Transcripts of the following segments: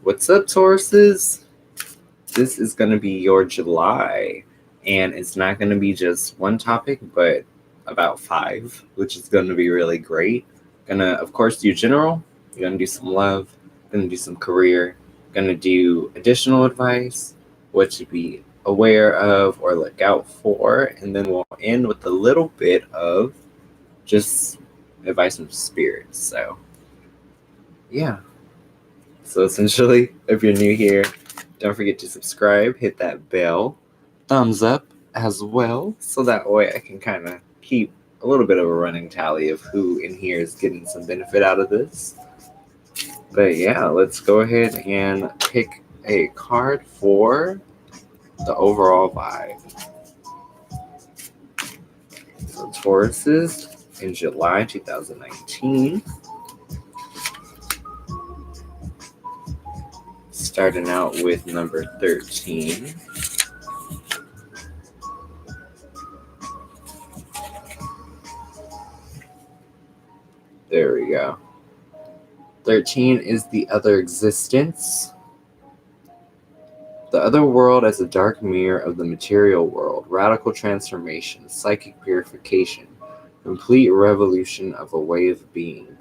What's up, Tauruses? This is going to be your July, and it's not going to be just one topic, but about 5, which is going to be really great. Gonna, of course, do general. You're going to do some love. Going to do some career. Going to do additional advice, what to be aware of or look out for, and then we'll end with a little bit of just advice from spirits. So, yeah. So essentially, if you're new here, don't forget to subscribe, hit that bell, thumbs up as well, so that way I can kind of keep a little bit of a running tally of who in here is getting some benefit out of this. But yeah, let's go ahead and pick a card for the overall vibe. So Tauruses in July 2019. Starting out with number 13. There we go. 13 is the other existence. The other world as a dark mirror of the material world, radical transformation, psychic purification, complete revolution of a way of being.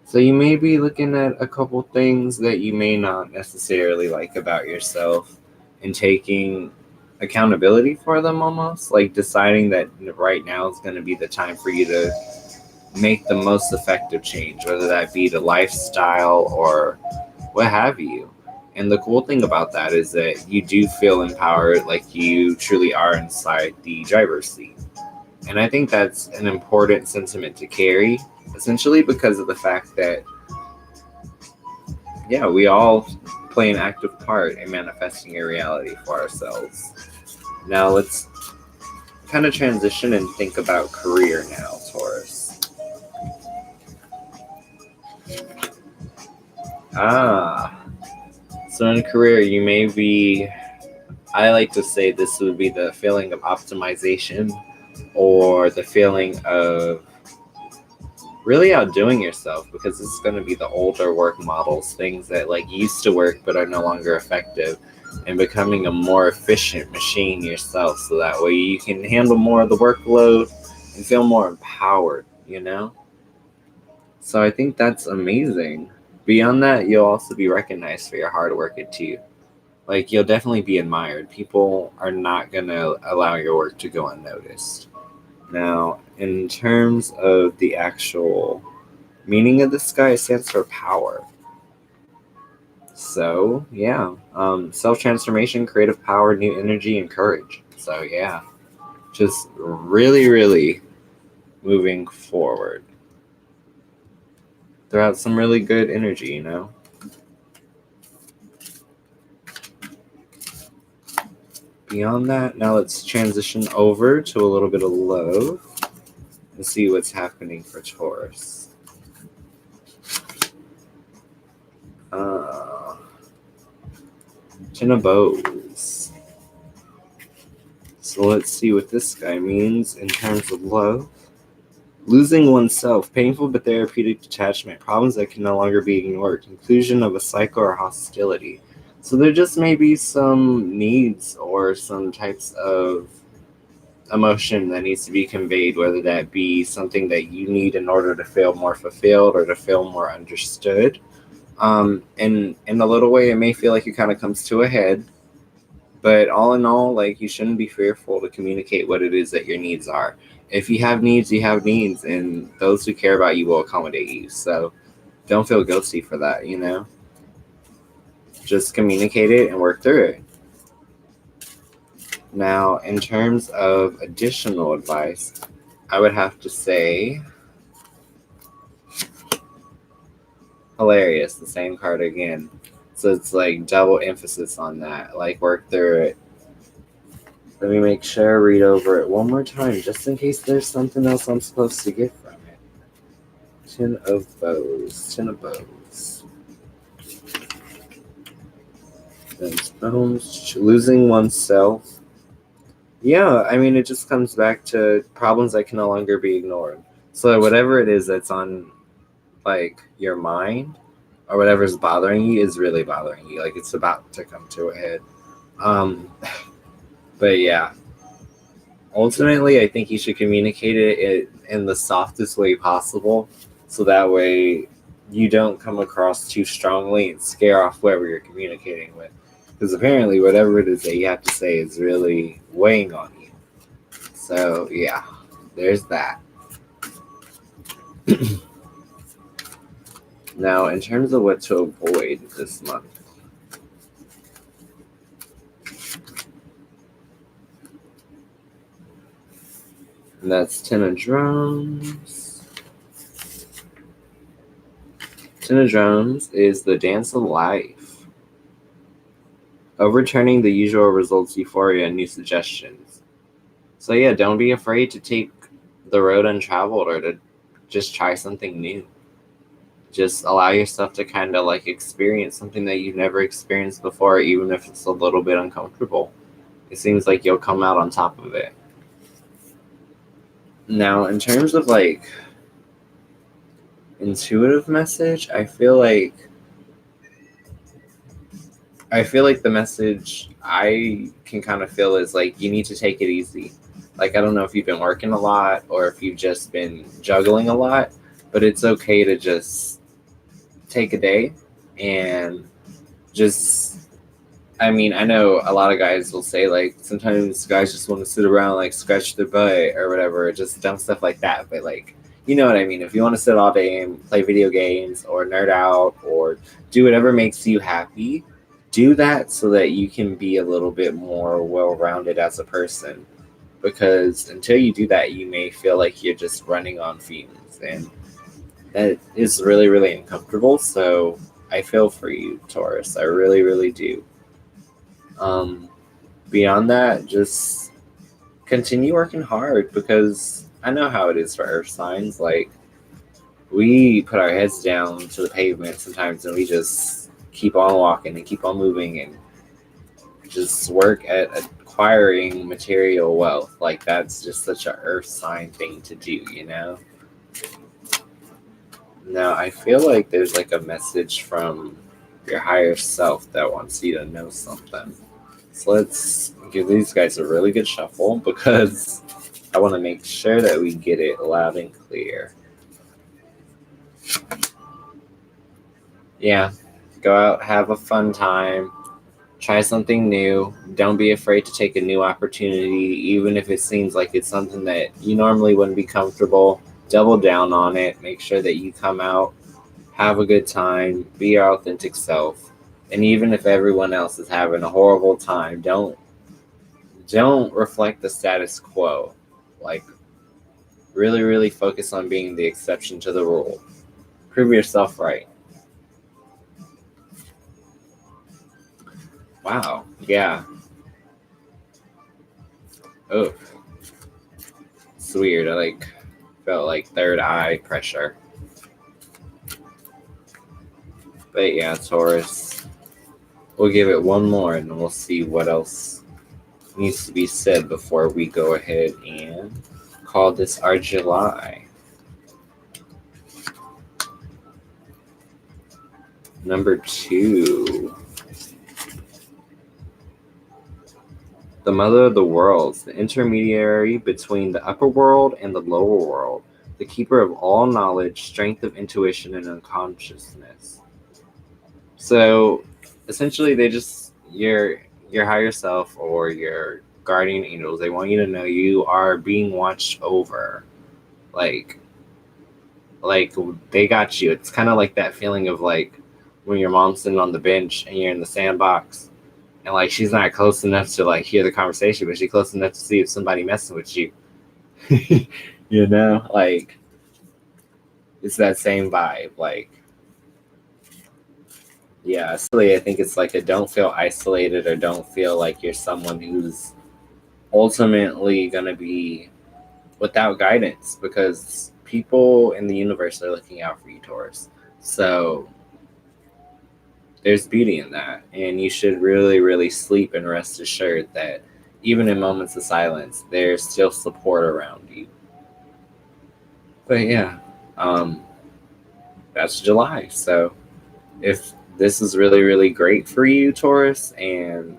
So you may be looking at a couple things that you may not necessarily like about yourself and taking accountability for them almost, like deciding that right now is going to be the time for you to make the most effective change, whether that be the lifestyle or what have you. And the cool thing about that is that you do feel empowered, like you truly are inside the driver's seat. And I think that's an important sentiment to carry, essentially because of the fact that, yeah, we all play an active part in manifesting a reality for ourselves. Now let's kind of transition and think about career now, Taurus. So in career, you may be, I like to say this would be the feeling of optimization or the feeling of really outdoing yourself, because this is going to be the older work models, things that like used to work but are no longer effective, and becoming a more efficient machine yourself so that way you can handle more of the workload and feel more empowered, you know? So I think that's amazing. Beyond that, you'll also be recognized for your hard work too. Like, you'll definitely be admired. People are not going to allow your work to go unnoticed. Now, in terms of the actual meaning of this guy, it stands for power. So, yeah. Self-transformation, creative power, new energy, and courage. So, yeah. Just really, really moving forward. Throw out some really good energy, you know? Beyond that, now let's transition over to a little bit of love and see what's happening for Taurus. Ten of Bows. So let's see what this guy means in terms of love. Losing oneself, painful but therapeutic detachment, problems that can no longer be ignored, conclusion of a cycle or hostility. So there just may be some needs or some types of emotion that needs to be conveyed, whether that be something that you need in order to feel more fulfilled or to feel more understood. And in a little way, it may feel like it kind of comes to a head. But all in all, like, you shouldn't be fearful to communicate what it is that your needs are. If you have needs, you have needs, and those who care about you will accommodate you. So don't feel guilty for that, you know? Just communicate it and work through it. Now, in terms of additional advice, I would have to say, hilarious, the same card again. So it's like double emphasis on that, like work through it. Let me make sure I read over it one more time, just in case there's something else I'm supposed to get from it. Ten of Bows. Those bones, losing oneself. Yeah, I mean, it just comes back to problems that can no longer be ignored. So whatever it is that's on, like, your mind, or whatever's bothering you is really bothering you. Like it's about to come to a head. Um, but yeah, ultimately, I think you should communicate it in the softest way possible, so that way you don't come across too strongly and scare off whoever you're communicating with. Because apparently, whatever it is that you have to say is really weighing on you. So yeah, there's that. Now, in terms of what to avoid this month, and that's Ten of Drums. Ten of Drums is the dance of life, overturning the usual results, euphoria, and new suggestions. So yeah, don't be afraid to take the road untraveled or to just try something new. Just allow yourself to kind of like experience something that you've never experienced before, even if it's a little bit uncomfortable. It seems like you'll come out on top of it. Now, in terms of like intuitive message, I feel like the message I can kind of feel is like you need to take it easy. Like I don't know if you've been working a lot or if you've just been juggling a lot, but it's okay to just take a day and just I mean, I know a lot of guys will say like sometimes guys just want to sit around like scratch their butt or whatever, just dumb stuff like that. But like, you know what I mean? If you want to sit all day and play video games or nerd out or do whatever makes you happy, do that so that you can be a little bit more well-rounded as a person. Because until you do that, you may feel like you're just running on fumes, and that is really, really uncomfortable. So I feel for you, Taurus. I really, really do. Um, Beyond that, just continue working hard because I know how it is for earth signs. Like, we put our heads down to the pavement sometimes and we just keep on walking and keep on moving and just work at acquiring material wealth. Like, that's just such a earth sign thing to do, you know? Now, I feel like there's like a message from your higher self that wants you to know something. So let's give these guys a really good shuffle because I want to make sure that we get it loud and clear. Yeah, go out, have a fun time, try something new. Don't be afraid to take a new opportunity, even if it seems like it's something that you normally wouldn't be comfortable. Double down on it. Make sure that you come out, have a good time, be your authentic self. And even if everyone else is having a horrible time, don't reflect the status quo. Like, really, really focus on being the exception to the rule. Prove yourself right. Wow. Yeah. Oh, it's weird. I like felt like third eye pressure. But yeah, Taurus. We'll give it one more and then we'll see what else needs to be said before we go ahead and call this our July. Number 2. The mother of the worlds, the intermediary between the upper world and the lower world, the keeper of all knowledge, strength of intuition, and unconsciousness. So essentially they just your higher self or your guardian angels, they want you to know you are being watched over. Like like they got you. It's kind of like that feeling of like when your mom's sitting on the bench and you're in the sandbox and like she's not close enough to like hear the conversation, but she's close enough to see if somebody messing with you. You know, like it's that same vibe. Like, yeah, silly. I think it's like a don't feel isolated or don't feel like you're someone who's ultimately gonna be without guidance because people in the universe are looking out for you, Taurus. So there's beauty in that, and you should really, really sleep and rest assured that even in moments of silence, there's still support around you. But yeah, um, that's July. So If this is really, really great for you, Taurus, and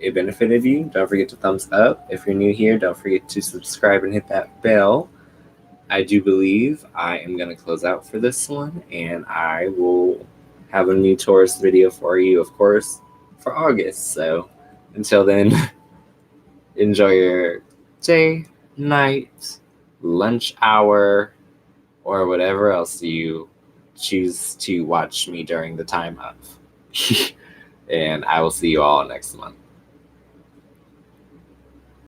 it benefited you, don't forget to thumbs up. If you're new here, don't forget to subscribe and hit that bell. I do believe I am going to close out for this one, and I will have a new Taurus video for you, of course, for August. So until then, enjoy your day, night, lunch hour, or whatever else you choose to watch me during the time of. And I will see you all next month.